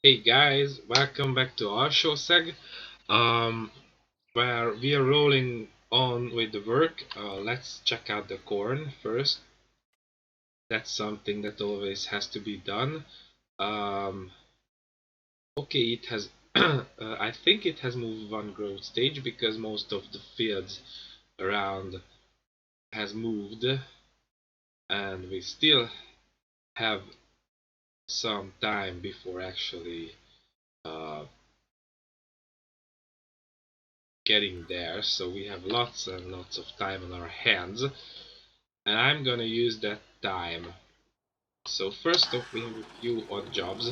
Hey guys, welcome back to our show seg, um, where we are rolling on with the work. Let's check out the corn first. That's something that always has to be done. Um, okay, it has. I think it has moved one growth stage because most of the fields around has moved, and we still have some time before actually uh, getting there. So we have lots and lots of time on our hands. And I'm gonna use that time. So first off, we have a few odd jobs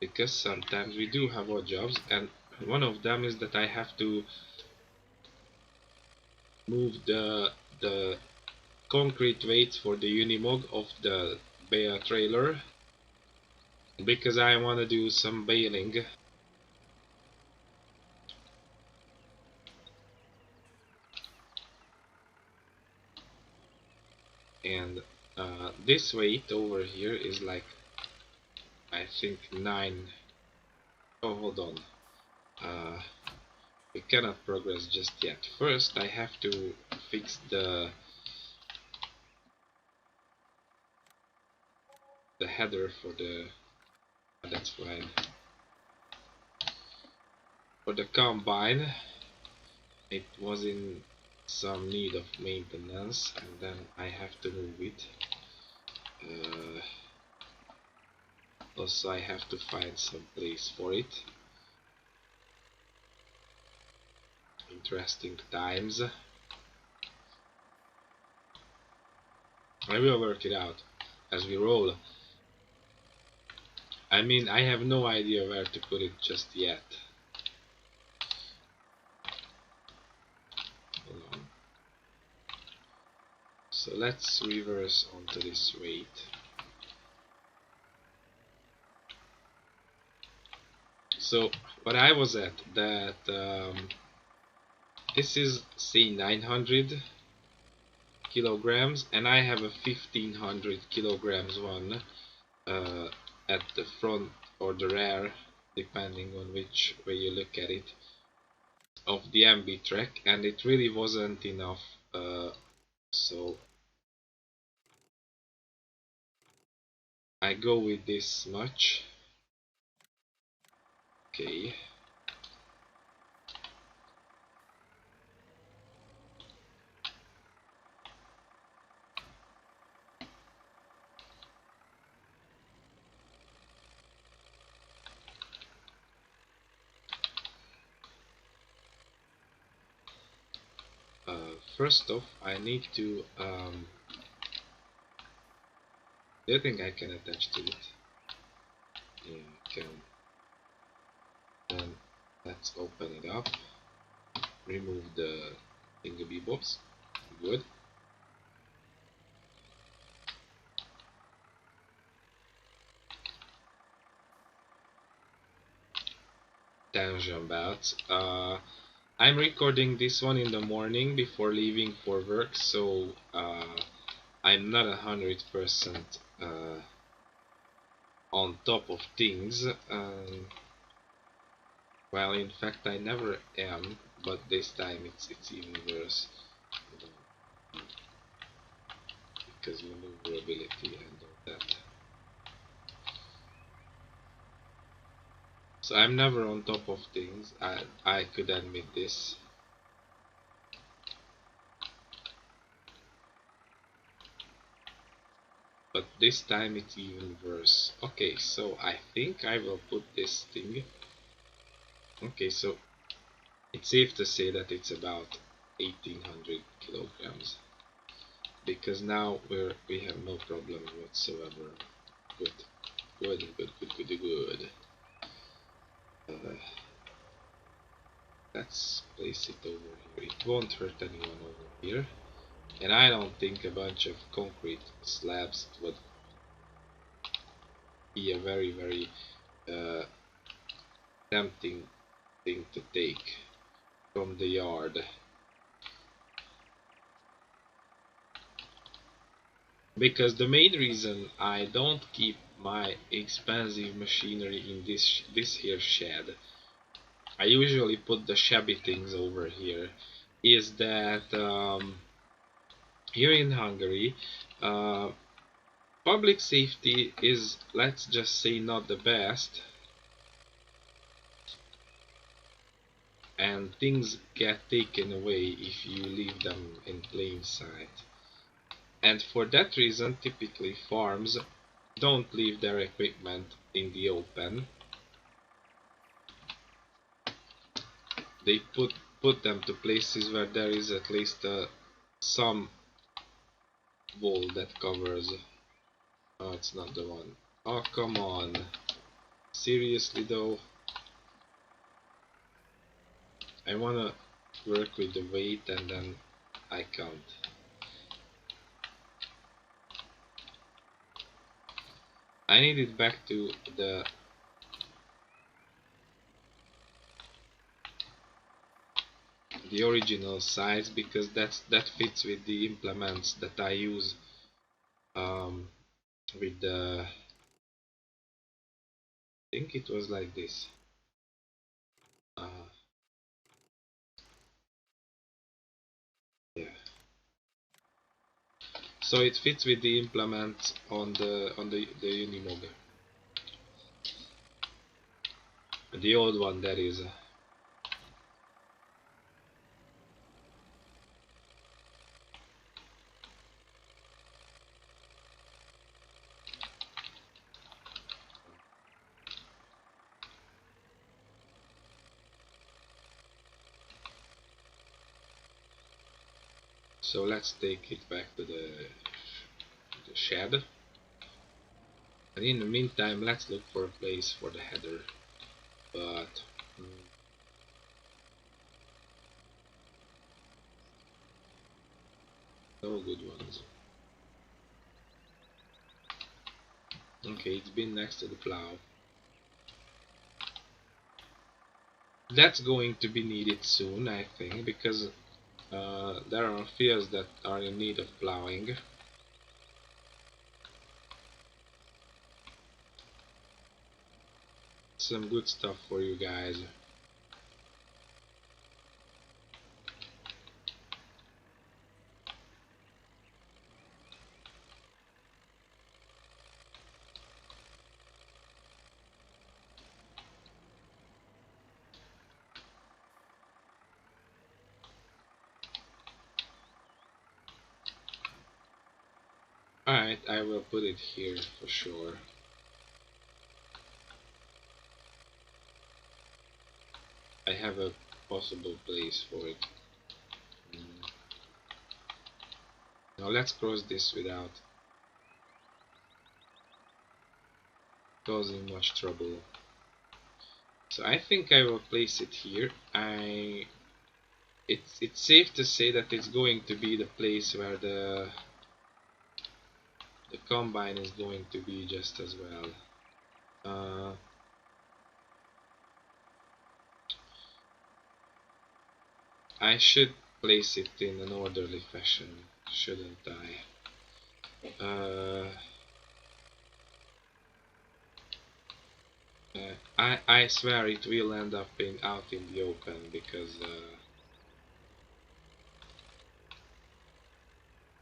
because sometimes we do have odd jobs, and one of them is that I have to move the concrete weights for the Unimog of the bale trailer because I want to do some baling. And this weight over here is like, I think, 9. Oh, hold on. Uh, we cannot progress just yet. First, I have to fix the header for the. That's fine. For the combine, it was in some need of maintenance, and then I have to move it. Uh, Also, I have to find some place for it. Interesting times. I will work it out as we roll. I mean, I have no idea where to put it just yet. Hold on. So let's reverse onto this weight. So what I was at that this is say 900 kilograms, and I have a 1500 kilograms one uh, at the front or the rear, depending on which way you look at it, of the MB track, and it really wasn't enough. So I go with this much. Okay. First off, I need to. Do you think I can attach to it? Yeah, I can. Then let's open it up. Remove the thingamabobs. Good. Tension belts. I'm recording this one in the morning before leaving for work, so I'm not 100% on top of things. Well, in fact, I never am, but this time it's even worse because maneuverability and all that. So I'm never on top of things. I could admit this. But this time it's even worse. Okay, so I think I will put this thing. Okay, so it's safe to say that it's about 1800 kilograms because now we have no problems whatsoever. Good, good, good, good, good, good. Uh, let's place it over here. It won't hurt anyone over here, and I don't think a bunch of concrete slabs would be a very uh, tempting thing to take from the yard. Because the main reason I don't keep my expensive machinery in this here shed. I usually put the shabby things over here. Is that here in Hungary, uh, public safety is, let's just say, not the best, and things get taken away if you leave them in plain sight. And for that reason, typically farms don't leave their equipment in the open. They put them to places where there is at least some wall that covers. Oh, it's not the one. Oh, come on. Seriously though, I wanna work with the weight and then I can't. I need it back to the original size because that fits with the implements that I use um, with the, I think it was like this. Uh, yeah. So it fits with the implement on the Unimog. The old one that is. So let's take it back to the shed. And in the meantime, let's look for a place for the header. But no good ones. Okay, it's been next to the plow. That's going to be needed soon, I think, because there are fields that are in need of plowing. Some good stuff for you guys. Alright, I will put it here for sure. I have a possible place for it. Now let's cross this without causing much trouble. So I think I will place it here. It's safe to say that it's going to be the place where the combine is going to be just as well. I should place it in an orderly fashion, shouldn't I? I swear it will end up out in the open because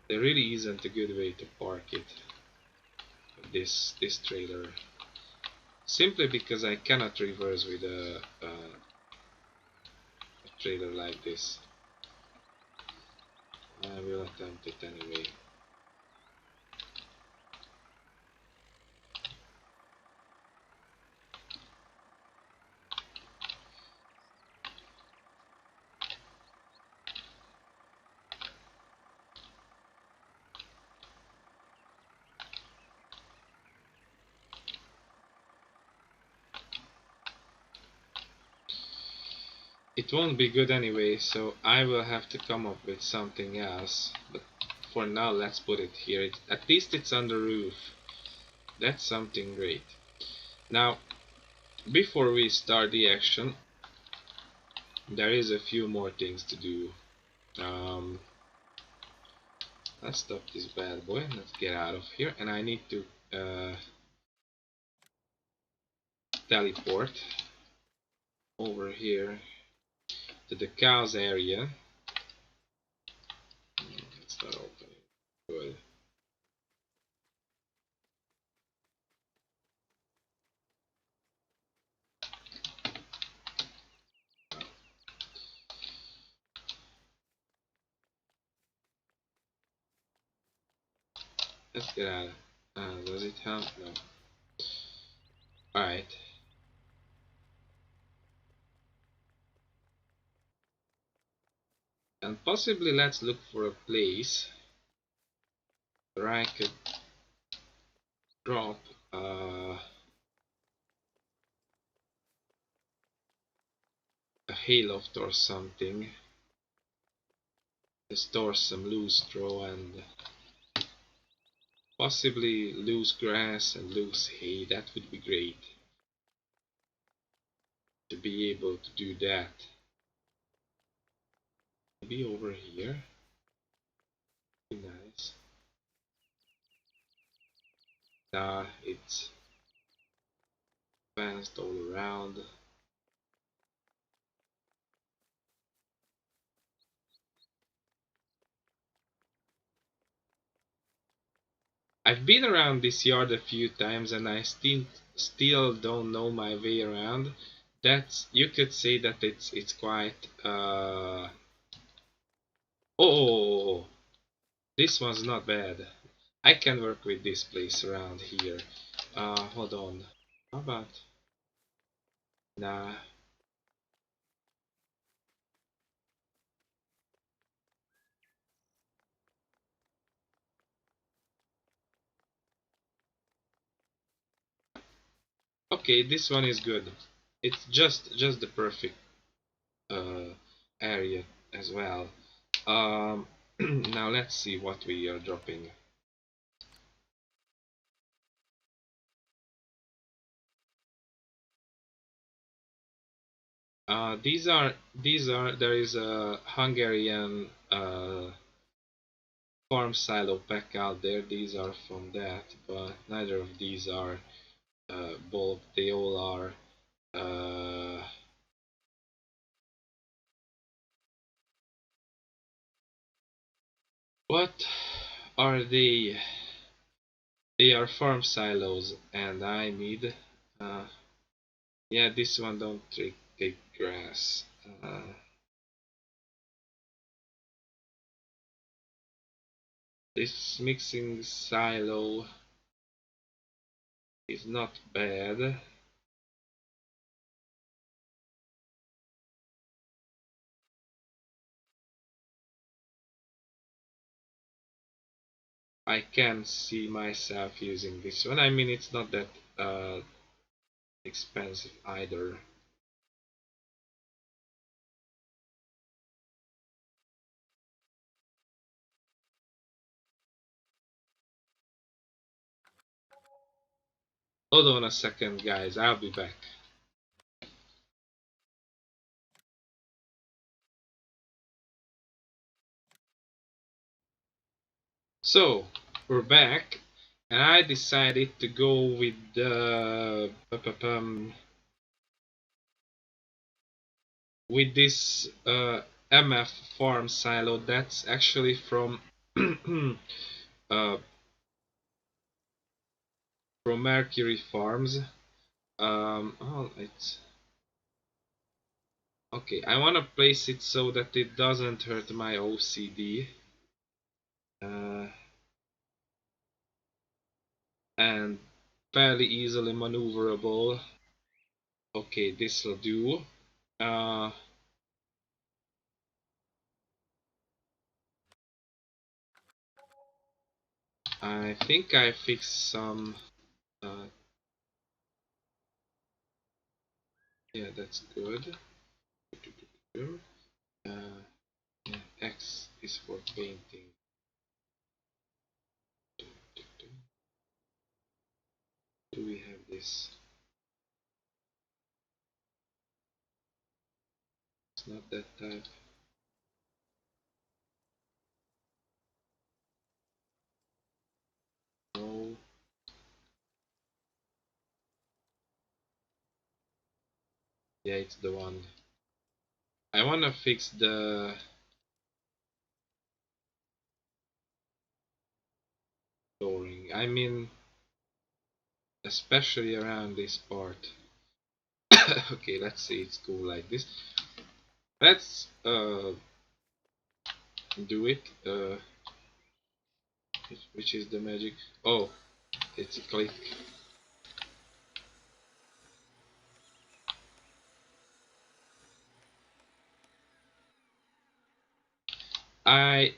there really isn't a good way to park it. This trailer, simply because I cannot reverse with a trailer like this. I will attempt it anyway. It won't be good anyway, so I will have to come up with something else. But for now, let's put it here. At least it's on the roof. That's something great. Now, before we start the action, there is a few more things to do. Let's stop this bad boy. Let's get out of here. And I need to teleport over here to the cows area. It's not opening. Good. Let's get out. Does it help? No. Alright. And possibly let's look for a place where I could drop a hayloft or something. Store some loose straw and possibly loose grass and loose hay. That would be great to be able to do that. Maybe over here. Be nice. Nah, it's fenced all around. I've been around this yard a few times and I still don't know my way around. That's, you could say that it's quite oh, this one's not bad. I can work with this place around here. Hold on. How about, nah. Okay, this one is good. It's just the perfect uh, area as well. Now let's see what we are dropping. These are there is a Hungarian farm silo pack out there. These are from that, but neither of these are bulk. They all are what are they? They are farm silos, and I need yeah, this one don't take grass. This mixing silo is not bad. I can see myself using this one. I mean, it's not that expensive either. Hold on a second, guys. I'll be back. So, we're back, and I decided to go with the with this MF farm silo. That's actually from uh, from Mercury Farms. Oh, it's okay. I want to place it so that it doesn't hurt my OCD. Uh, and fairly easily maneuverable. Okay, this will do. Uh, I think I fixed some. Uh, yeah, that's good. Yeah, X is for painting. Do we have this? It's not that type. No. Yeah, it's the one. I wanna fix the storing. I mean, especially around this part. Okay, let's see. It's cool like this. Let's do it. Which is the magic? Oh, it's a click. I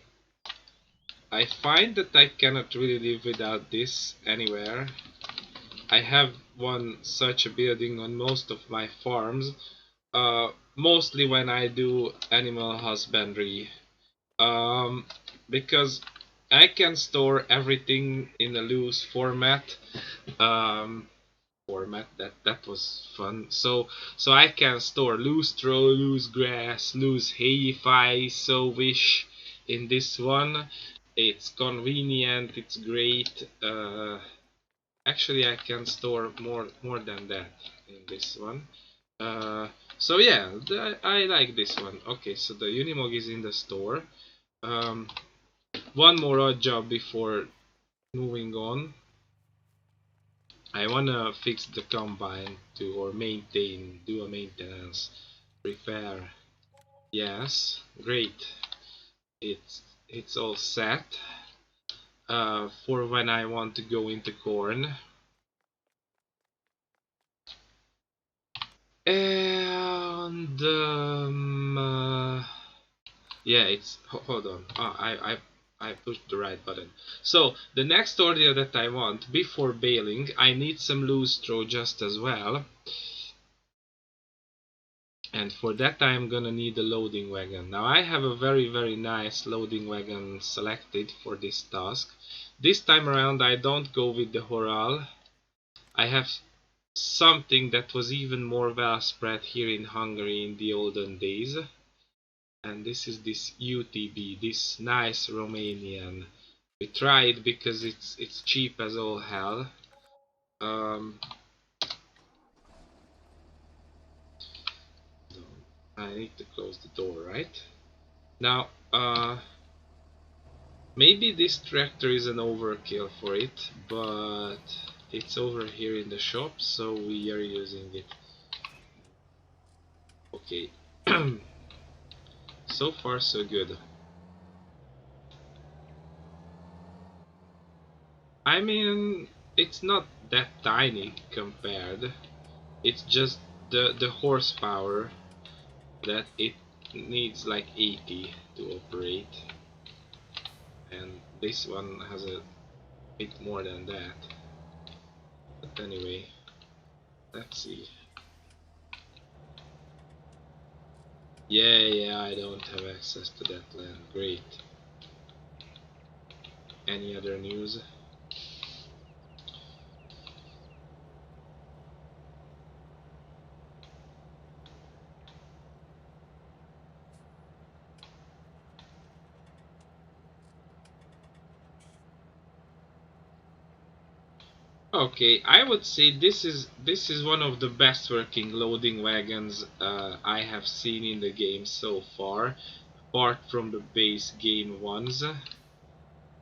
I find that I cannot really live without this anywhere. I have one such a building on most of my farms, mostly when I do animal husbandry, um, because I can store everything in a loose format. Um, that was fun. So I can store loose straw, loose grass, loose hay if I so wish. In this one, it's convenient. It's great. Actually, I can store more than that in this one. Uh, so yeah, I like this one. Okay, so the Unimog is in the store. Um, one more odd job before moving on. I wanna fix the combine to or maintain, do a maintenance, repair. Yes, great. It's all set. For when I want to go into corn. And yeah, it's hold on. I pushed the right button. So the next order that I want before baling, I need some loose straw just as well. And for that I'm gonna need a loading wagon. Now I have a very nice loading wagon selected for this task. This time around I don't go with the Horal. I have something that was even more well spread here in Hungary in the olden days. And this is this UTB, this nice Romanian. We try it because it's cheap as all hell. Um, so I need to close the door, right? Now, maybe this tractor is an overkill for it, but it's over here in the shop, so we are using it. Okay, so far so good. I mean, it's not that tiny compared. It's just the horsepower that it needs like 80 to operate, and this one has a bit more than that. But anyway, let's see. Yeah, I don't have access to that land. Great. Any other news? Okay, I would say this is one of the best working loading wagons I have seen in the game so far, apart from the base game ones.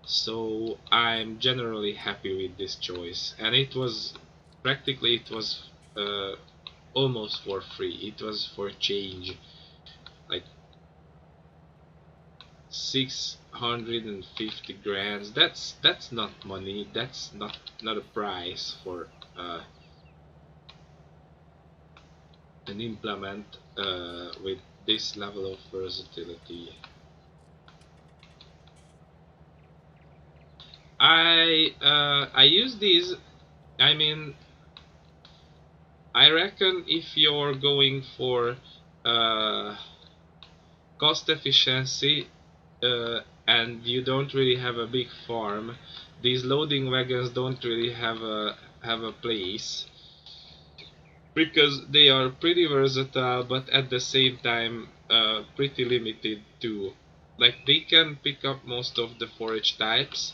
So I'm generally happy with this choice, and it was uh, almost for free. It was for change, like 650 grand. That's not money. That's not a price for an implement with this level of versatility. I use these. I mean, I reckon if you're going for uh, cost efficiency and you don't really have a big farm, these loading wagons don't really have a place because they are pretty versatile, but at the same time pretty limited too. Like they can pick up most of the forage types,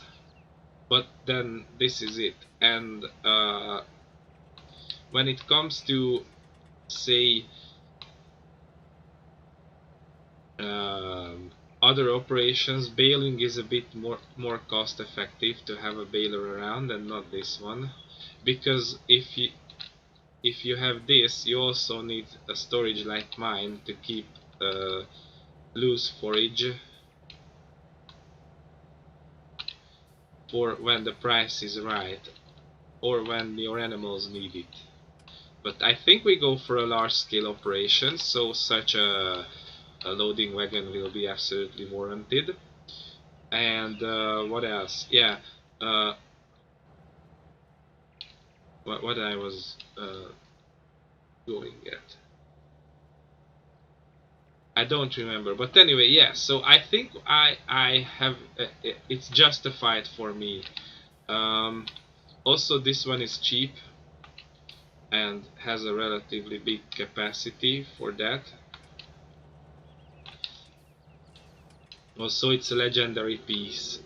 but then this is it. And when it comes to say um, other operations, baling is a bit more cost effective to have a baler around and not this one, because if you have this, you also need a storage like mine to keep uh, loose forage for when the price is right or when your animals need it. But I think we go for a large scale operation, so such a loading wagon will be absolutely warranted. And what else? Yeah, uh, what I was going at. I don't remember, but anyway, yeah. So I think I have it's justified for me. Um, Also, this one is cheap and has a relatively big capacity for that. Also, it's a legendary piece.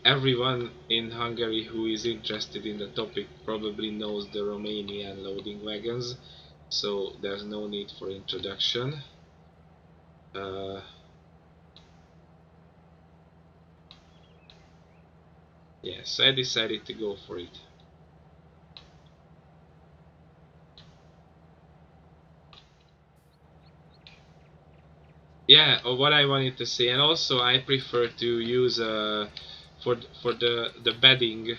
Everyone in Hungary who is interested in the topic probably knows the Romanian loading wagons, so there's no need for introduction. Uh, yes, I decided to go for it. Yeah, or what I wanted to say, and also I prefer to use for the bedding.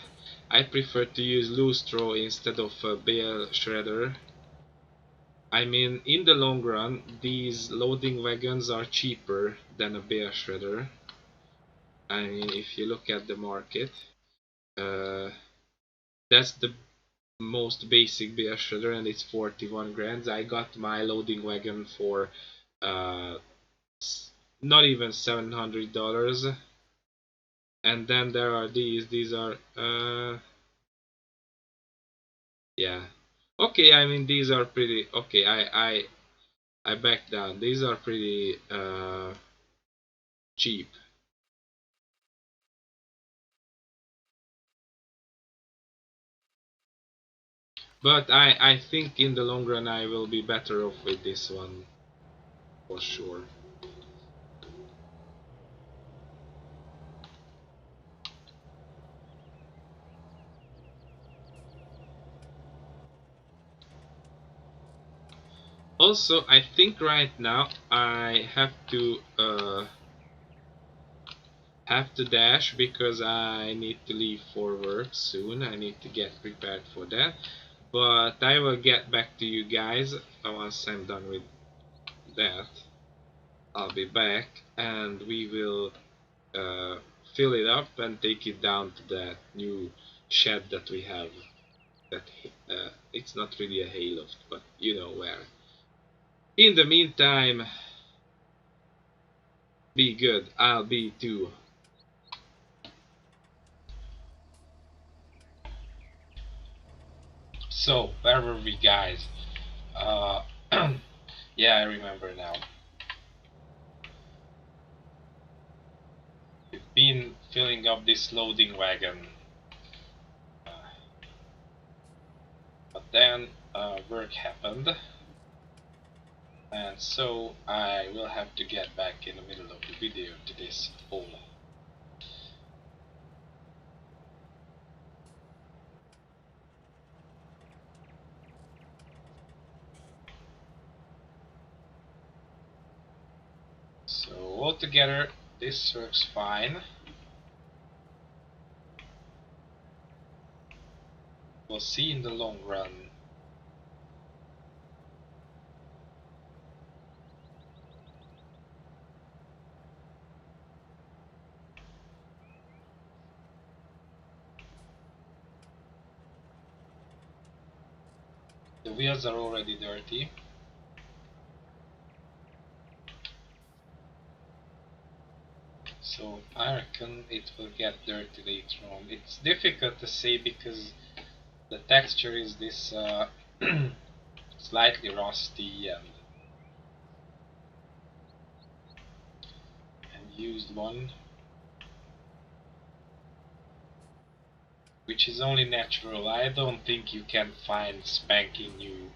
I prefer to use loose straw instead of a bale shredder. I mean, in the long run, these loading wagons are cheaper than a bale shredder. I mean, if you look at the market, uh, that's the most basic bale shredder, and it's 41 grand. I got my loading wagon for uh, not even $700. And then there are these are yeah, okay, I mean these are pretty okay. I back down. These are pretty cheap, but I think in the long run I will be better off with this one for sure. Also, I think right now I have to dash because I need to leave for work soon. I need to get prepared for that. But I will get back to you guys once I'm done with that. I'll be back and we will uh, fill it up and take it down to that new shed that we have. That it's not really a hayloft, but you know where. In the meantime, be good. I'll be too. So, where were we, guys? Uh, yeah, I remember now. We've been filling up this loading wagon, uh, but then work happened, and so I will have to get back in the middle of the video to this hole. So altogether, this works fine. We'll see in the long run. The wheels are already dirty. So I reckon it will get dirty later on. It's difficult to say because the texture is this slightly rusty and used one, which is only natural. I don't think you can find spanking new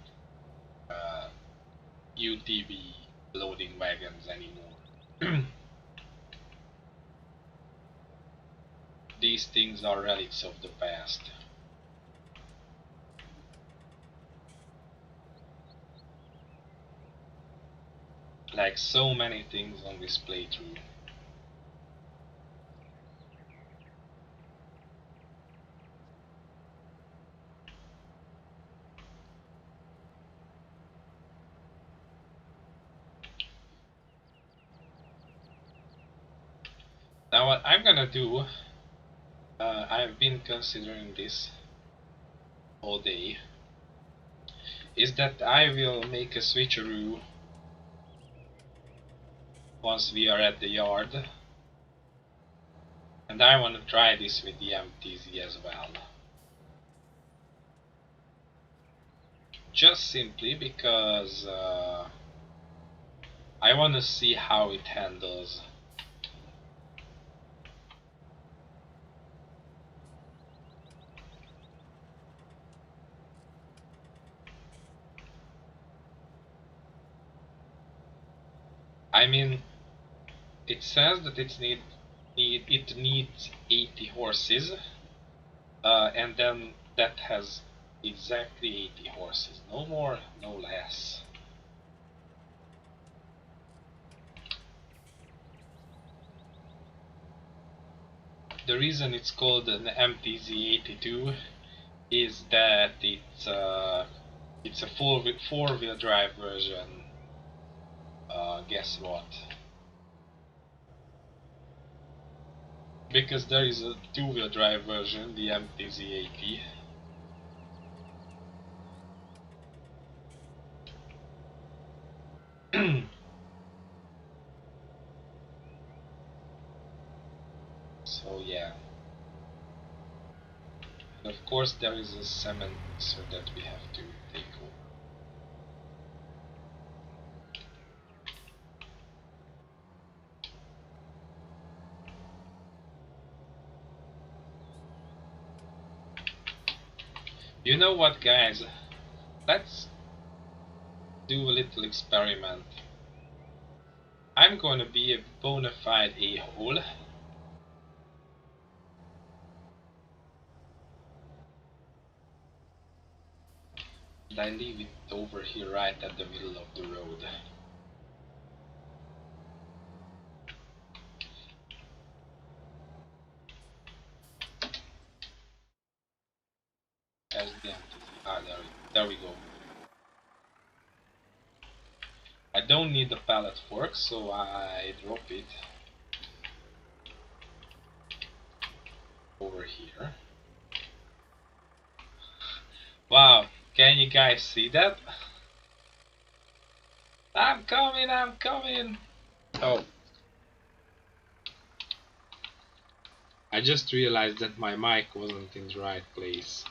UTV. loading wagons anymore. These things are relics of the past. Like so many things on this playthrough. Now what I'm gonna do, I've been considering this all day, is that I will make a switcheroo once we are at the yard. And I want to try this with the MTZ as well. Just simply because I want to see how it handles. I mean, it says that it needs 80 horses, and then that has exactly 80 horses. No more, no less. The reason it's called an MTZ82 is that it's a four-wheel drive version. Guess what? Because there is a two-wheel drive version, the MTZ80. So yeah. And of course there is a cement mixer that we have to take over. You know what, guys? Let's do a little experiment. I'm gonna be a bona fide a-hole. And I leave it over here right at the middle of the road. As the empty. Ah, there we go. I don't need the pallet fork, so I drop it over here. Wow, can you guys see that? I'm coming, I'm coming! Oh. I just realized that my mic wasn't in the right place.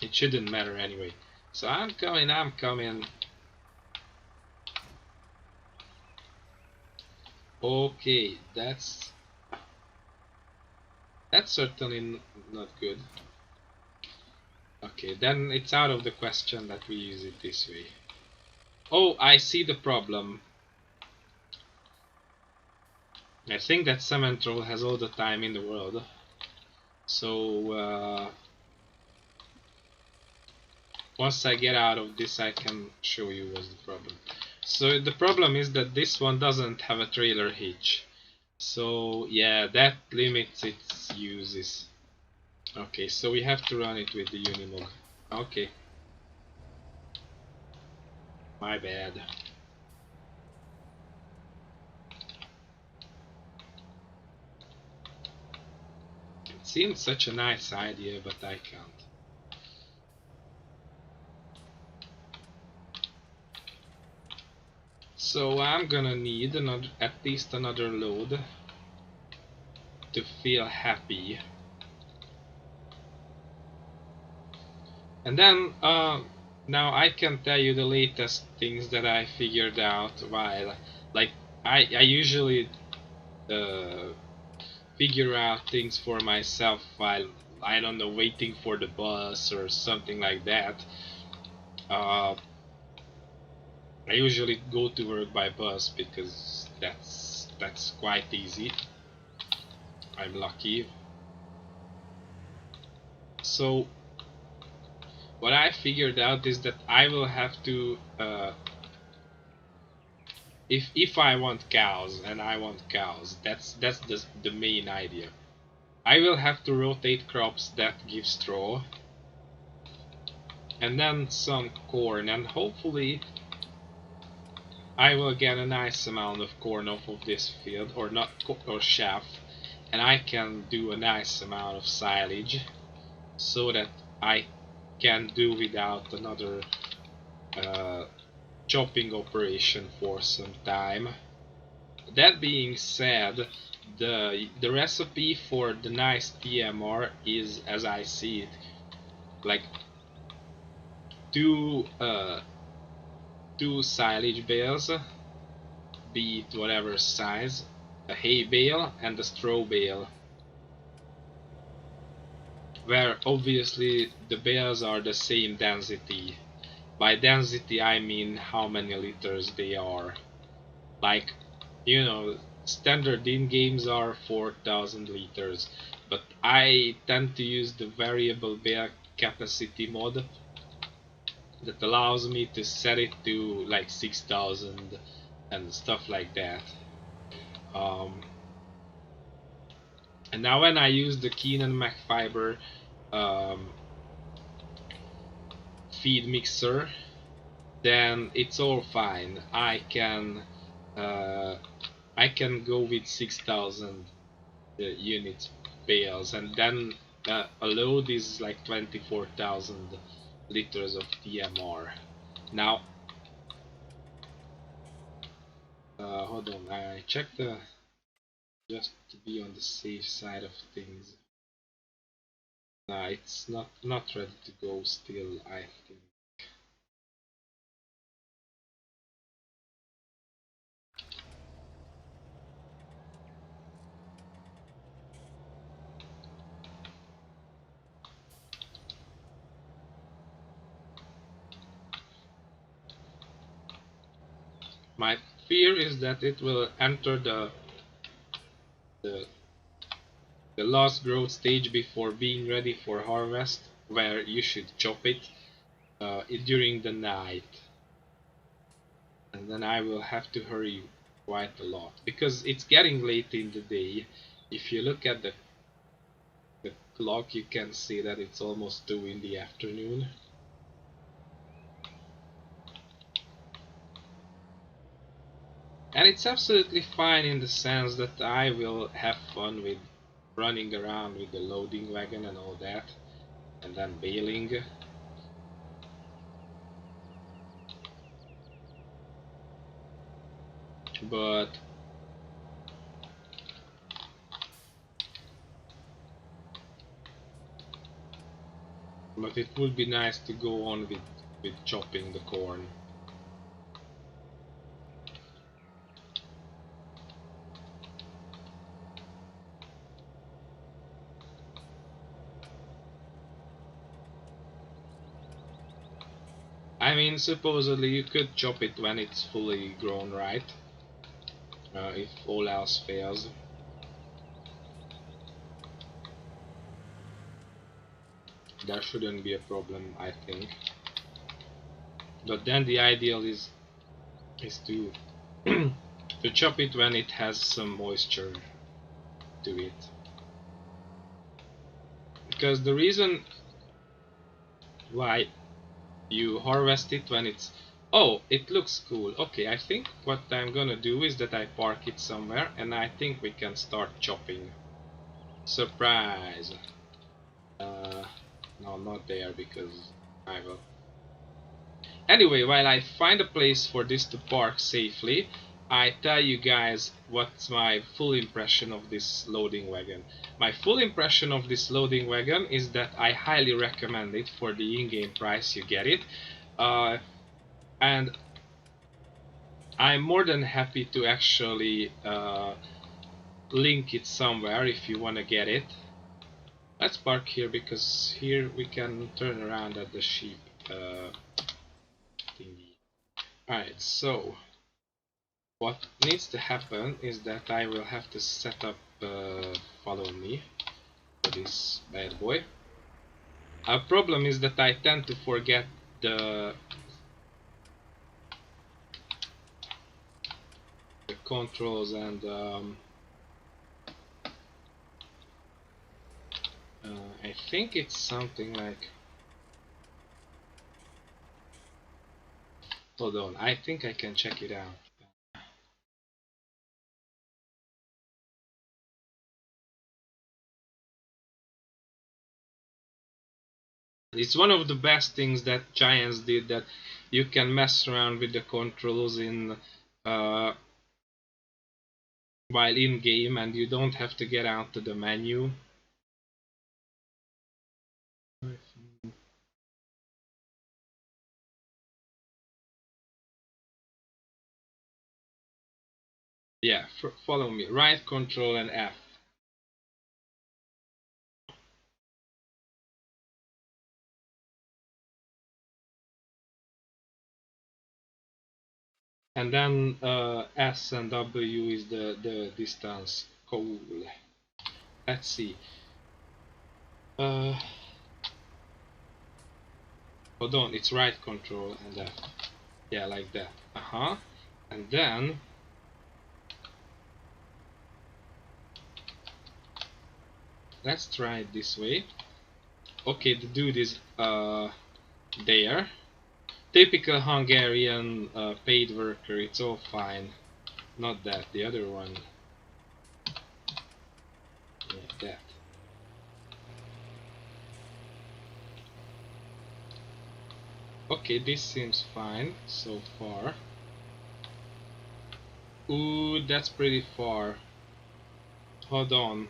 It shouldn't matter anyway. So I'm coming, I'm coming. Okay, that's certainly not good. Okay, then it's out of the question that we use it this way. Oh, I see the problem. I think that cement roll has all the time in the world. So once I get out of this, I can show you what's the problem. So the problem is that this one doesn't have a trailer hitch. So yeah, that limits its uses. Okay, so we have to run it with the Unimog. Okay. My bad. It seemed such a nice idea, but I can't. So I'm gonna need at least another load to feel happy. And then now I can tell you the latest things that I figured out while, like, I usually figure out things for myself while I don't know, waiting for the bus or something like that. Uh, I usually go to work by bus because that's quite easy. I'm lucky. So what I figured out is that I will have to if I want cows and I want cows, that's the main idea. I will have to rotate crops that give straw and then some corn, and hopefully I will get a nice amount of corn off of this field, or not, or chaff, and I can do a nice amount of silage so that I can do without another uh, chopping operation for some time. That being said, the recipe for the nice TMR is, as I see it, like two two silage bales, be it whatever size, a hay bale and a straw bale, where obviously the bales are the same density. By density I mean how many liters they are. Like, you know, standard in games are 4000 liters, but I tend to use the variable bale capacity mod that allows me to set it to like 6000 and stuff like that. Um, and now when I use the Keenan McFiber um, feed mixer, then it's all fine. Uh, I can go with 6000 units bales, and then a load is like 24,000 liters of TMR. Now, hold on, I checked the just to be on the safe side of things. Nah, it's not ready to go still, I think. My fear is that it will enter the, the last growth stage before being ready for harvest, where you should chop it during the night. And then I will have to hurry quite a lot because it's getting late in the day. If you look at the clock, you can see that it's almost 2 in the afternoon. And it's absolutely fine in the sense that I will have fun with running around with the loading wagon and all that, and then baling. But it would be nice to go on with chopping the corn. I mean, supposedly you could chop it when it's fully grown, right? If all else fails. There shouldn't be a problem, I think. But then the ideal is to to chop it when it has some moisture to it. Because the reason why you harvest it when it's, oh, it looks cool. Okay, I think what I'm gonna do is that I park it somewhere and I think we can start chopping. Surprise! Uh, no, not there because I will. Anyway, while I find a place for this to park safely, I tell you guys what's my full impression of this loading wagon. My full impression of this loading wagon is that I highly recommend it for the in-game price you get it. And I'm more than happy to actually link it somewhere if you want to get it. Let's park here because here we can turn around at the sheep thingy. Alright, so what needs to happen is that I will have to set up follow me for this bad boy. Our problem is that I tend to forget the controls and I think it's something like, hold on, I think I can check it out. It's one of the best things that Giants did, that you can mess around with the controls in while in game and you don't have to get out to the menu. Yeah, follow me. Right control and F. And then S and W is the distance. Cool. Let's see. Uh, Hold on, it's right control and F. Yeah, like that. And then let's try it this way. Okay, the dude is there. Typical Hungarian paid worker, it's all fine. Not that, the other one. Yeah, that. Okay, this seems fine so far. Ooh, that's pretty far. Hold on.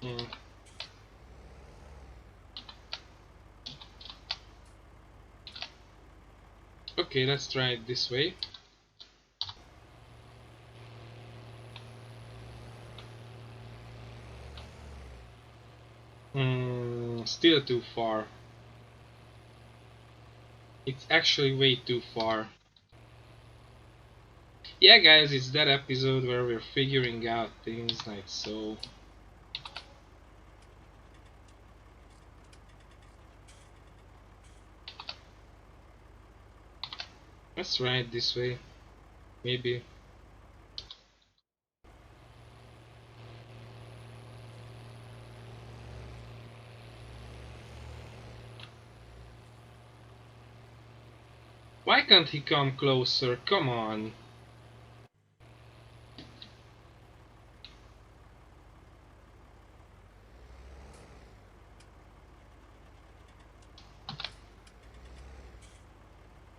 Mm. Okay, let's try it this way. Still too far. It's actually way too far. Yeah guys, it's that episode where we're figuring out things like so. Let's try it this way. Maybe. Why can't he come closer? Come on.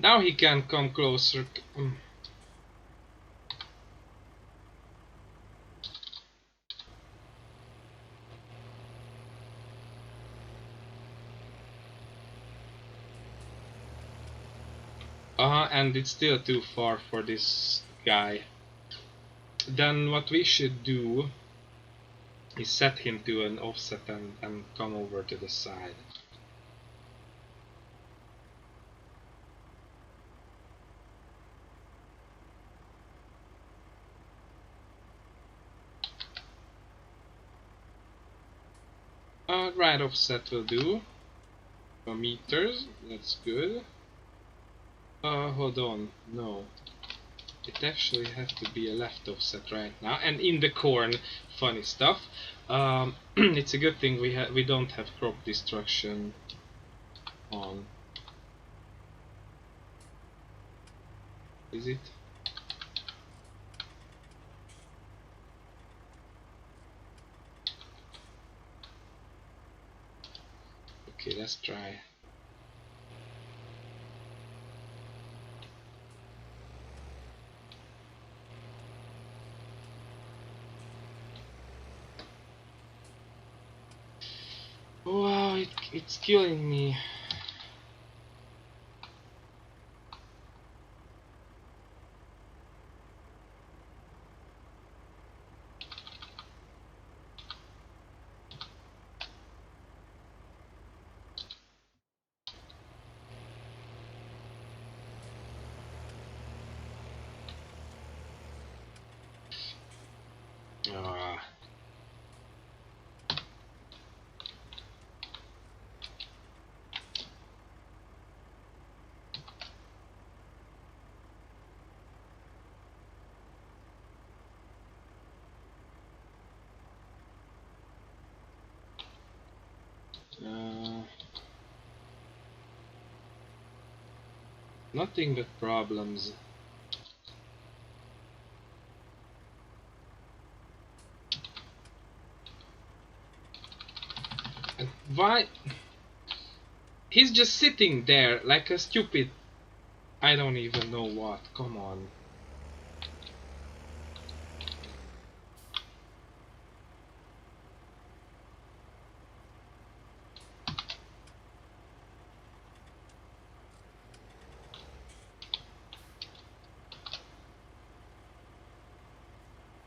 Now he can come closer. And it's still too far for this guy. Then what we should do is set him to an offset and come over to the side. Right offset will do. Meters, that's good. Hold on, no. It actually has to be a left offset right now. And in the corn, funny stuff. It's a good thing we don't have crop destruction on. Is it? Okay, let's try. Wow, it's killing me. Ah. Nothing but problems. And why? He's just sitting there like a stupid. I don't even know what. Come on.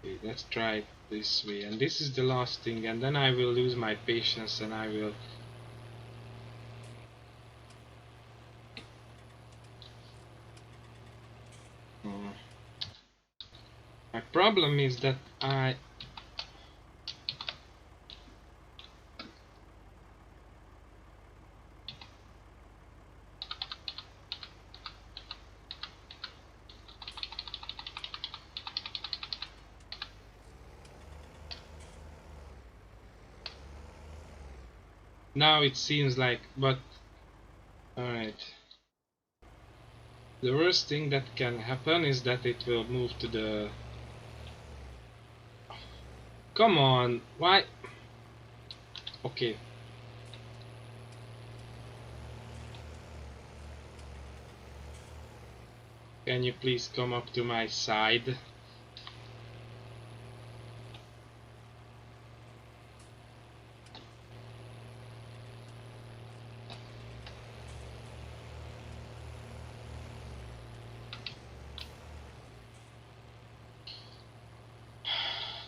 Okay, let's try it this way. And this is the last thing. And then I will lose my patience and I will. My problem is that I. Now it seems like, but alright. The worst thing that can happen is that it will move to the. Come on, why? Okay. Can you please come up to my side?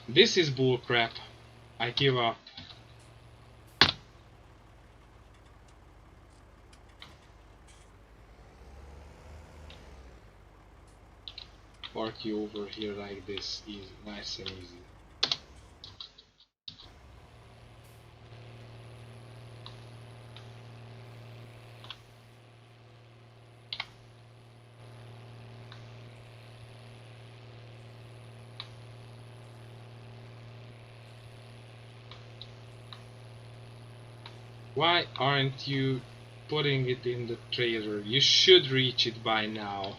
This is bullcrap. I give up. Park you over here like this, easy, nice and easy. Why aren't you putting it in the trailer? You should reach it by now.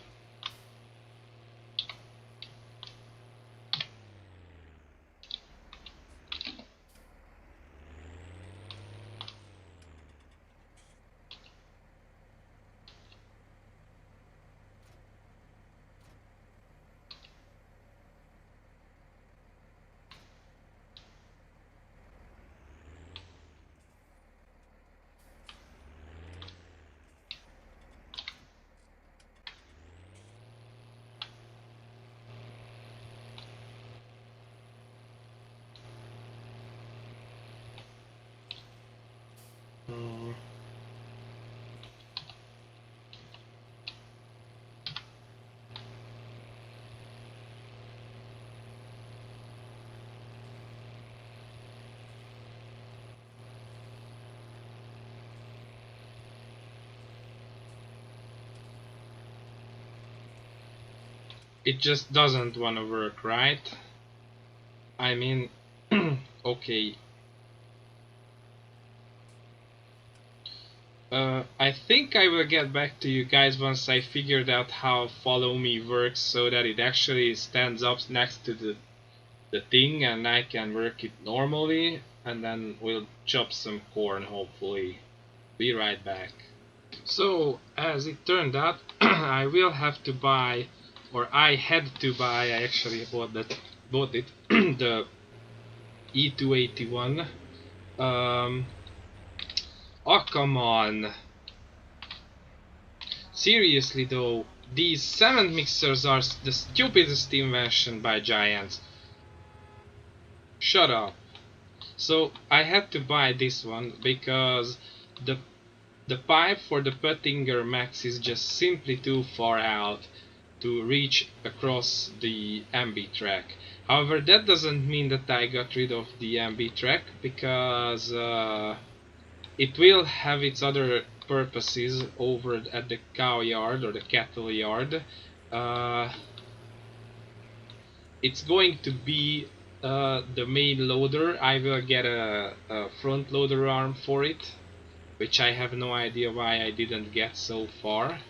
It just doesn't wanna work, right? I mean, okay. I think I will get back to you guys once I figured out how follow me works so that it actually stands up next to the thing and I can work it normally, and then we'll chop some corn hopefully. Be right back. So, as it turned out, I will have to buy, or I had to buy, I actually bought it, the E281. Oh, come on. Seriously though, these cement mixers are the stupidest invention by giants. Shut up. So I had to buy this one because the the pipe for the Puttinger Max is just simply too far out to reach across the MB track. However, that doesn't mean that I got rid of the MB track, because it will have its other purposes over at the cow yard or the cattle yard. Uh, it's going to be the main loader. I will get a front loader arm for it, which I have no idea why I didn't get so far.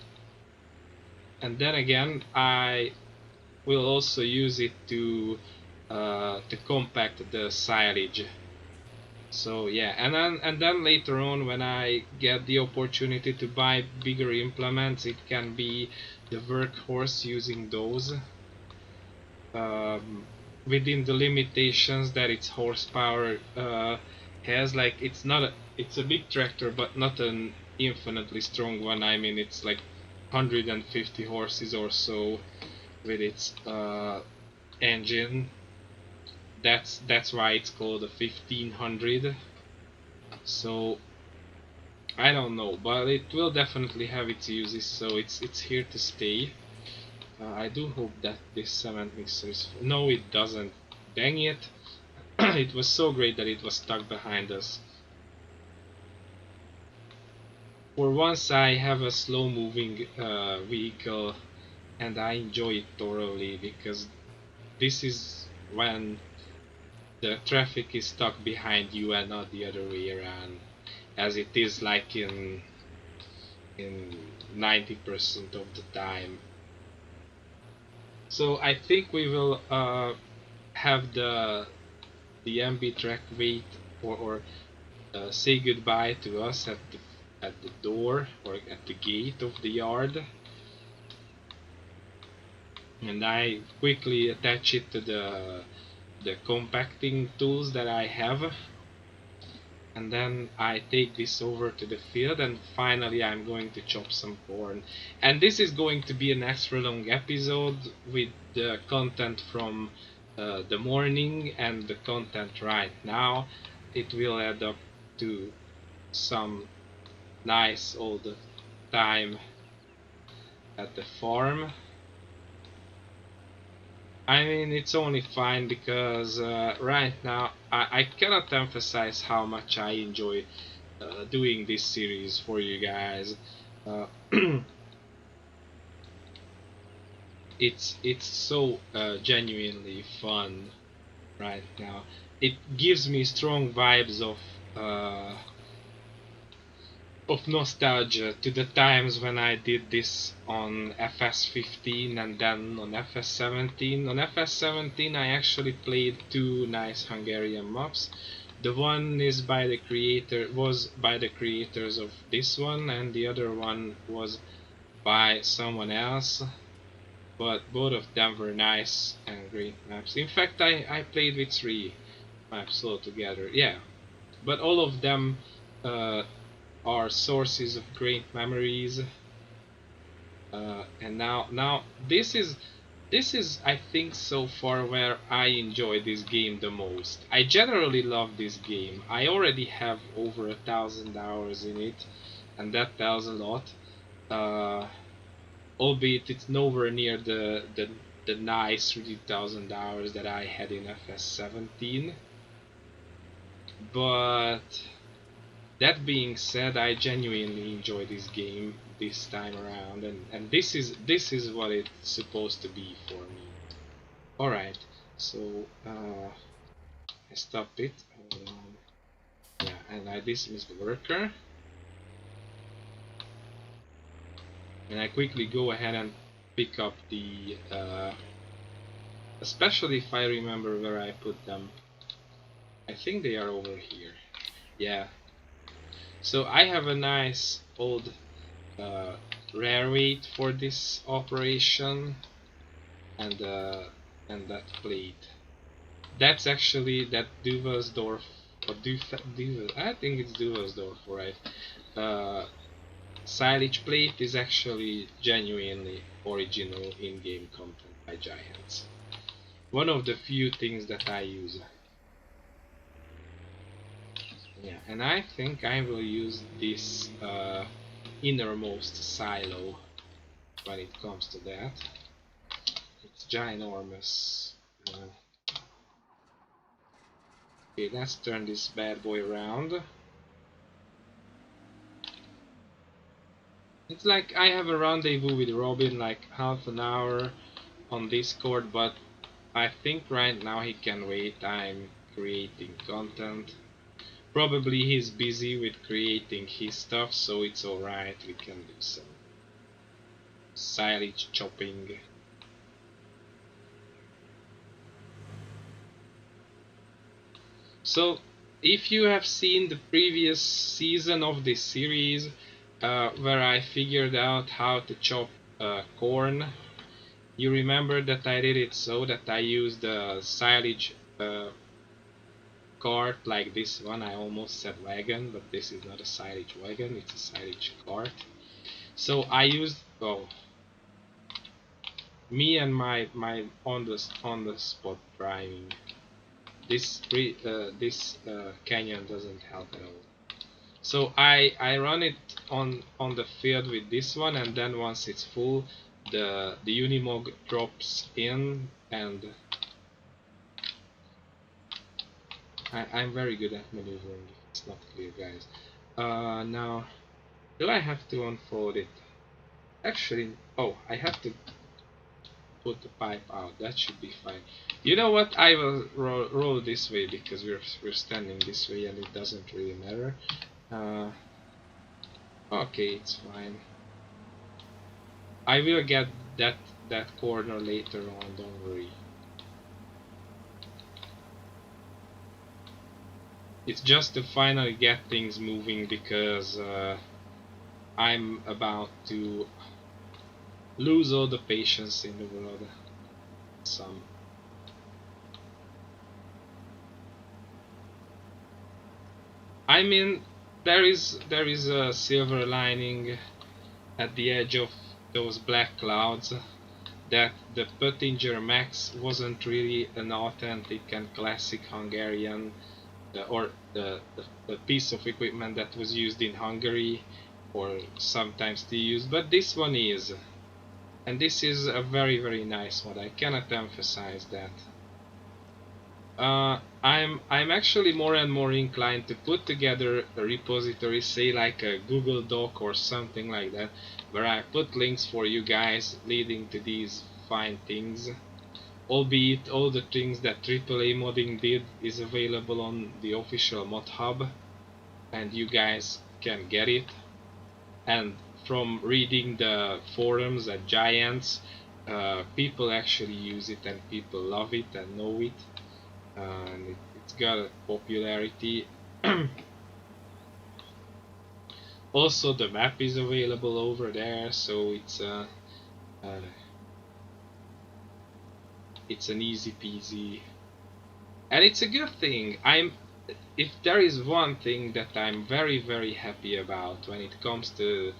And then again, I will also use it to compact the silage. So yeah, and then later on, when I get the opportunity to buy bigger implements, it can be the workhorse using those um, within the limitations that its horsepower has. Like, it's a big tractor, but not an infinitely strong one. I mean, it's like 150 horses or so with its engine. That's why it's called a 1500. So I don't know, but it will definitely have its uses, so it's here to stay. I do hope that this cement mixer is... No, it doesn't. Dang it. It was so great that it was stuck behind us. For once I have a slow moving vehicle, and I enjoy it thoroughly, because this is when the traffic is stuck behind you and not the other way around, as it is like in 90% of the time. So I think we will have the MB track wait, or say goodbye to us at the door or at the gate of the yard, and I quickly attach it to the compacting tools that I have, and then I take this over to the field, and finally I'm going to chop some corn. And this is going to be an extra long episode with the content from the morning and the content right now. It will add up to some nice old time at the farm. I mean, it's only fine because right now I cannot emphasize how much I enjoy doing this series for you guys. Uh, it's so genuinely fun right now. It gives me strong vibes of nostalgia to the times when I did this on FS15 and then on FS17. On FS17 I actually played two nice Hungarian maps. The one is was by the creators of this one, and the other one was by someone else. But both of them were nice and great maps. In fact, I played with three maps altogether. Yeah, but all of them are sources of great memories. And now this is I think so far where I enjoy this game the most. I generally love this game. I already have over 1,000 hours in it, and that tells a lot. Uh, Albeit it's nowhere near the nice 3,000 hours that I had in FS17. But that being said, I genuinely enjoy this game this time around, and this is what it's supposed to be for me. Alright, so I stop it. Hold on. Yeah, and I dismiss the worker. And I quickly go ahead and pick up the especially if I remember where I put them. I think they are over here. Yeah. So I have a nice old rare weight for this operation, and that plate. That's actually that Duvelsdorf or Duvel. I think it's Duvelsdorf, right? Uh, Silage plate is actually genuinely original in-game content by Giants. One of the few things that I use. Yeah, and I think I will use this innermost silo when it comes to that. It's ginormous. Okay, let's turn this bad boy around. It's like I have a rendezvous with Robin like half an hour on Discord, but I think right now he can wait. I'm creating content. Probably he's busy with creating his stuff, so it's alright. We can do some silage chopping. So, if you have seen the previous season of this series, where I figured out how to chop corn, you remember that I did it so that I used a silage cart like this one. I almost said wagon, but this is not a silage wagon, it's a silage cart. So I used, well, me and my on the spot driving. This canyon doesn't help at all. So I run it on the field with this one, and then once it's full, the Unimog drops in, and I'm very good at maneuvering if it's not clear, guys. Now, do I have to unfold it? Actually, oh, I have to put the pipe out. That should be fine. You know what? I will roll this way because we're standing this way and it doesn't really matter. Uh, okay, it's fine. I will get that corner later on. Don't worry. It's just to finally get things moving because I'm about to lose all the patience in the world. Some. I mean, there is a silver lining at the edge of those black clouds, that the Pöttinger Max wasn't really an authentic and classic Hungarian or the piece of equipment that was used in Hungary or sometimes still used, but this one is. And this is a very nice one. I cannot emphasize that. I'm actually more and more inclined to put together a repository, say like a Google Doc or something like that, where I put links for you guys leading to these fine things. Albeit all the things that AAA modding did is available on the official mod hub, and you guys can get it. And from reading the forums at Giants, people actually use it and people love it and know it. And it's got a popularity. Also, the map is available over there, so it's an easy peasy, and it's a good thing. If there is one thing that I'm very happy about when it comes to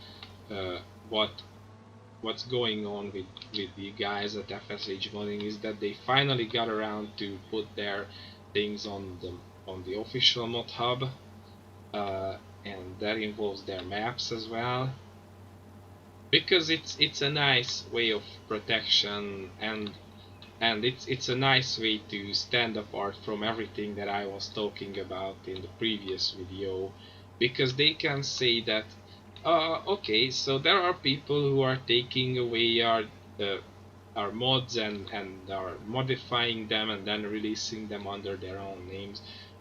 uh, what's going on with the guys at FSH modding, is that they finally got around to put their things on the official mod hub, and that involves their maps as well, because it's a nice way of protection, and it's a nice way to stand apart from everything that I was talking about in the previous video, because they can say that okay, so there are people who are taking away our mods and are modifying them and then releasing them under their own names,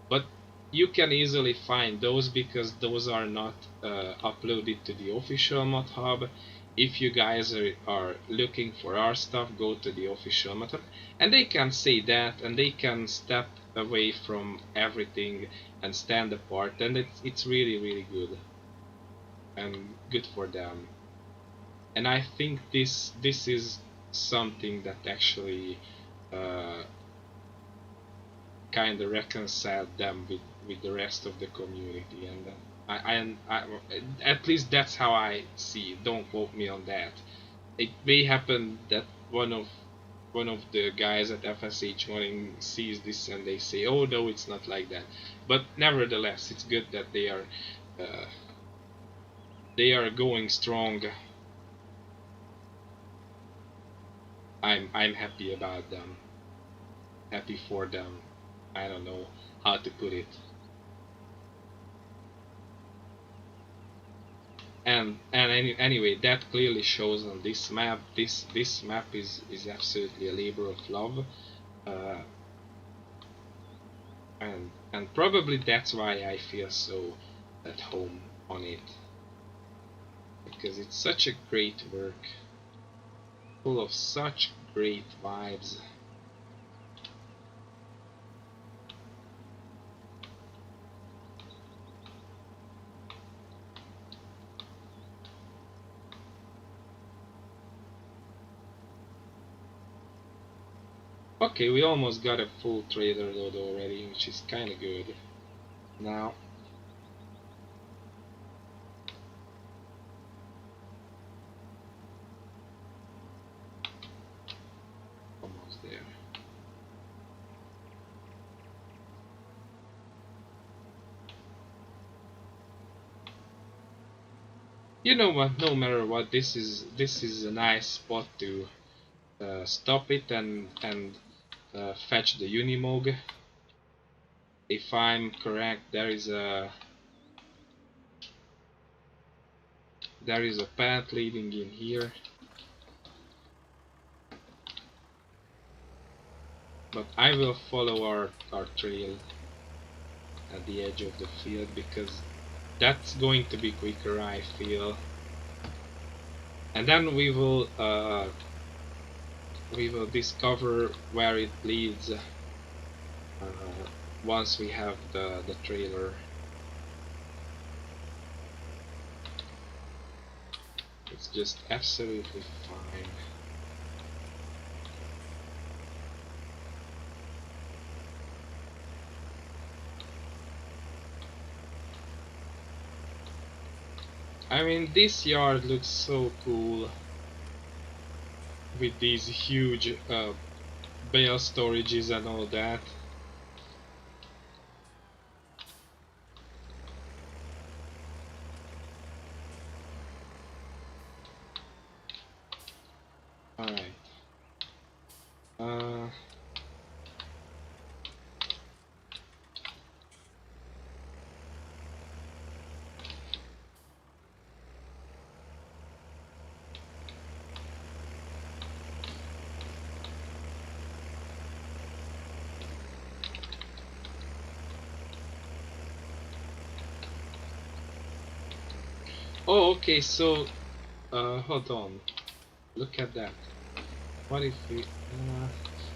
but you can easily find those because those are not uploaded to the official mod hub. If you guys are looking for our stuff, go to the official mod hub, and they can say that, and they can step away from everything and stand apart, and it's really good and good for them. And I think this is something that actually uh, kind of reconciled them with the rest of the community, and I at least that's how I see it. Don't quote me on that. It may happen that one of the guys at FSH Morning sees this and they say, "Oh no, it's not like that." But nevertheless, it's good that uh, they are going strong. I'm happy about them, happy for them. I don't know how to put it. Anyway, that clearly shows on this map. This map is absolutely a labor of love, uh, and probably that's why I feel so at home on it, because it's such a great work, full of such great vibes. Okay, we almost got a full trader load already, which is kind of good. Now, almost there. You know what? No matter what, this is a nice spot to stop it and fetch the Unimog. If I'm correct, there is a path leading in here, but I will follow our trail at the edge of the field because that's going to be quicker, I feel. And then we will discover where it leads once we have the trailer. It's just absolutely fine. I mean, this yard looks so cool with these huge bale storages and all that. Alright. Uh, oh, okay, so hold on. Look at that. What if we...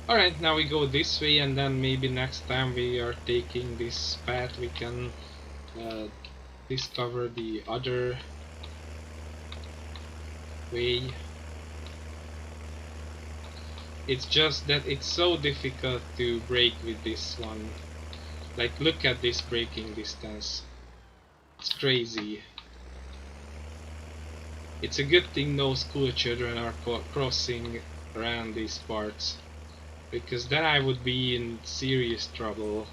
Alright, now we go this way, and then maybe next time we are taking this path we can uh, discover the other way. It's just that it's so difficult to break with this one. Like, look at this braking distance. It's crazy. It's a good thing no school children are crossing around these parts, because then I would be in serious trouble.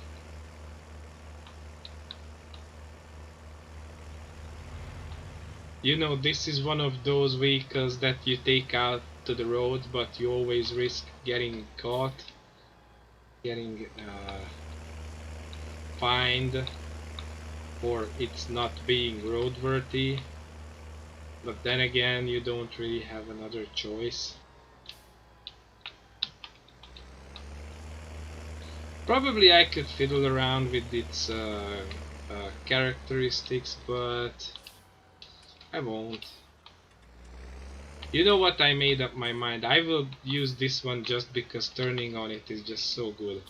You know, this is one of those vehicles that you take out to the road, but you always risk getting caught, getting fined, or it's not being roadworthy. But then again, you don't really have another choice. Probably I could fiddle around with its characteristics, but I won't. You know what, I made up my mind. I will use this one just because turning on it is just so good.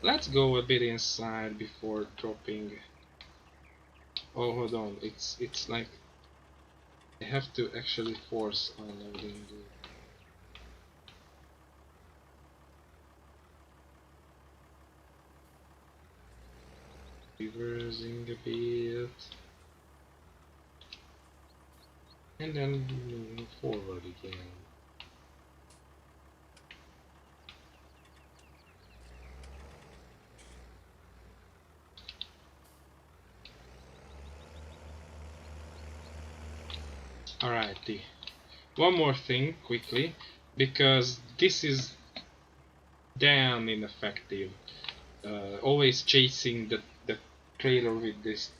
Let's go a bit inside before dropping. Oh, hold on. It's like I have to actually force unloading. Reversing a bit. And then moving forward again. Alrighty. One more thing, quickly, because this is damn ineffective. Always chasing the trailer with this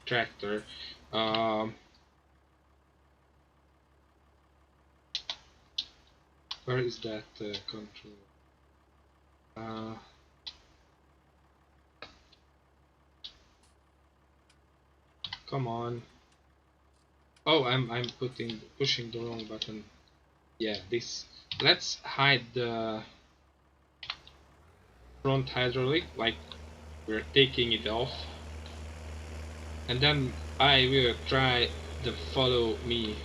tractor. Um, where is that control? Uh, Come on. Oh, I'm pushing the wrong button. Yeah, this. Let's hide the front hydraulic, like we're taking it off, and then I will try to follow me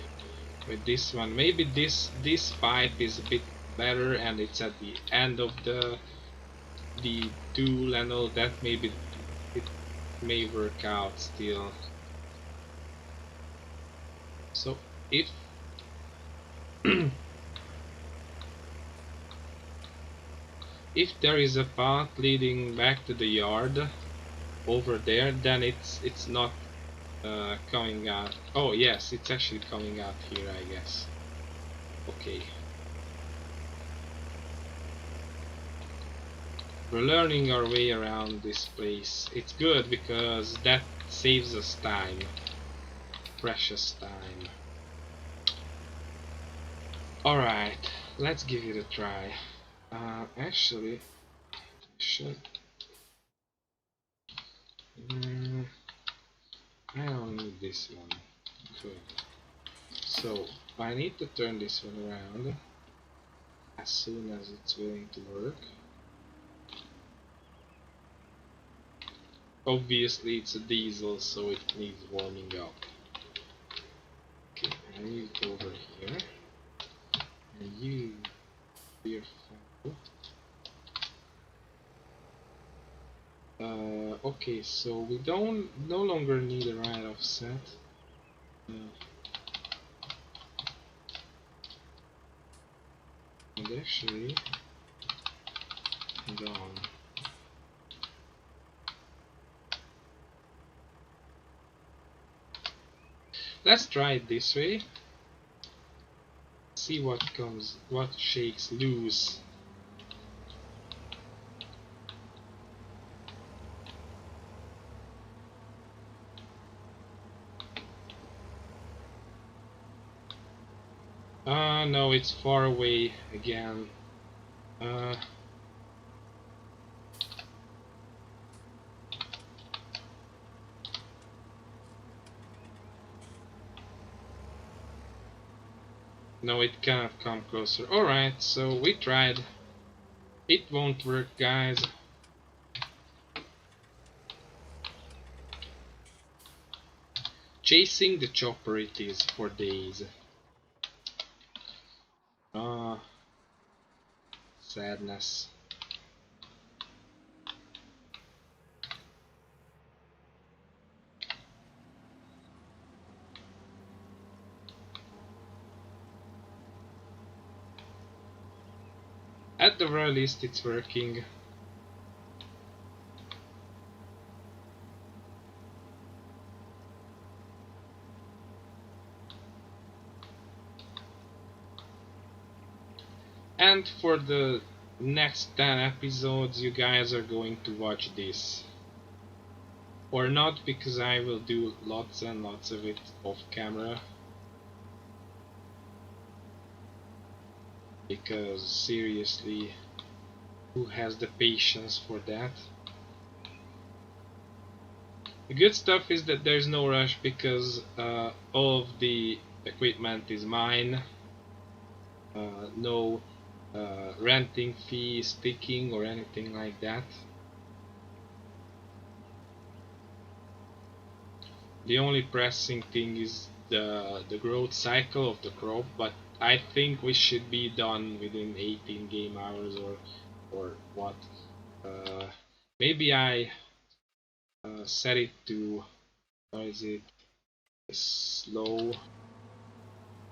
with this one. Maybe this pipe is a bit better, and it's at the end of the tool and all that. Maybe it may work out still. So if if there is a path leading back to the yard over there, then it's not coming out. Oh yes, it's actually coming out here, I guess. Okay. We're learning our way around this place. It's good because that saves us time. Precious time. Alright, let's give it a try. Actually, should... Mm, I don't need this one. Good. So, I need to turn this one around as soon as it's willing to work. Obviously it's a diesel, so it needs warming up. Okay, I need it over here. And you, dear fellow. Okay, so we don't no longer need a right offset. And actually, hang on. Let's try it this way. See what comes, what shakes loose. No, it's far away again. No, it cannot come closer. Alright, so we tried. It won't work, guys. Chasing the chopper it is for days. Sadness. At the very least, it's working. And for the next 10 episodes, you guys are going to watch this. Or not, because I will do lots and lots of it off camera. Because seriously, who has the patience for that? The good stuff is that there's no rush because all of the equipment is mine. No renting fee, sticking or anything like that. The only pressing thing is the growth cycle of the crop, but I think we should be done within 18 game hours or what. Maybe I set it to, what is it, slow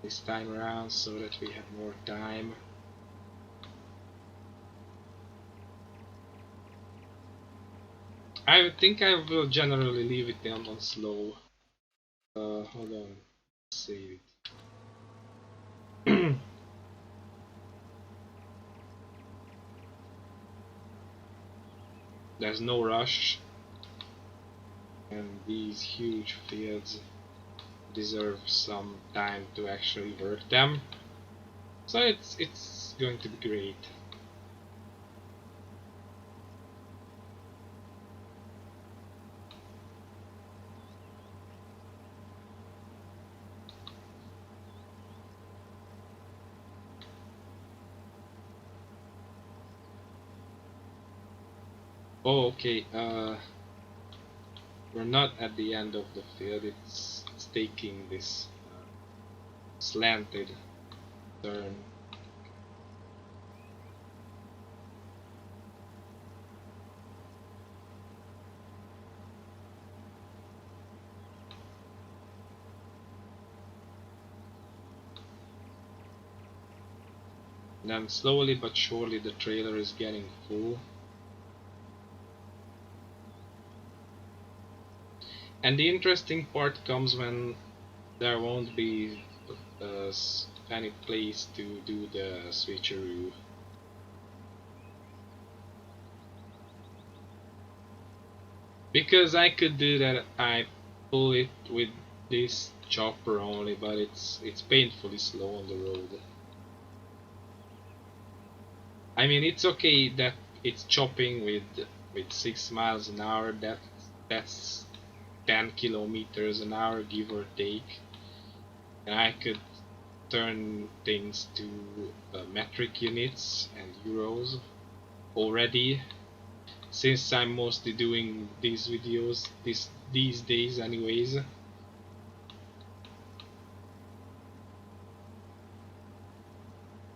this time around so that we have more time. I think I will generally leave it on slow. Hold on, save it. There's no rush, and these huge fields deserve some time to actually work them. So it's going to be great. Oh, okay. We're not at the end of the field. It's taking this slanted turn. And then slowly but surely the trailer is getting full. And the interesting part comes when there won't be uh, any place to do the switcheroo. Because I could do that, I pull it with this chopper only, but it's painfully slow on the road. I mean, it's okay that it's chopping with 6 miles an hour. That's 10 kilometers an hour, give or take. And I could turn things to metric units and euros already, since I'm mostly doing these videos these days anyways.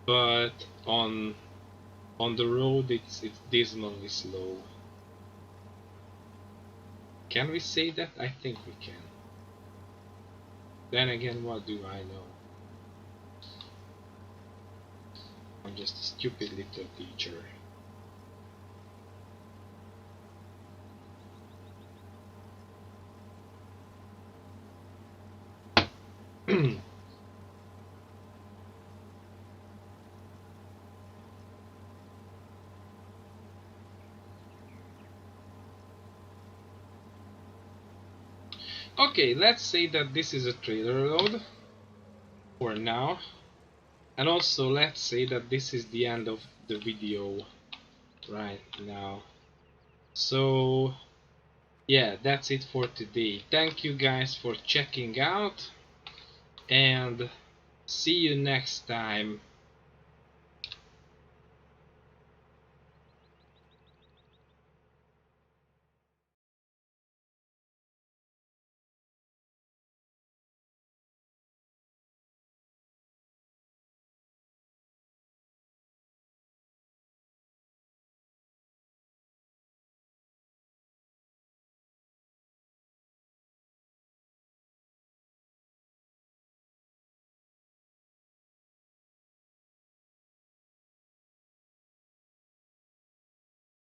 But on the road it's dismally slow. Can we say that? I think we can. Then again, what do I know? I'm just a stupid little teacher. Okay, let's say that this is a trailer load for now. And also let's say that this is the end of the video right now. So yeah, that's it for today. Thank you guys for checking out, and see you next time.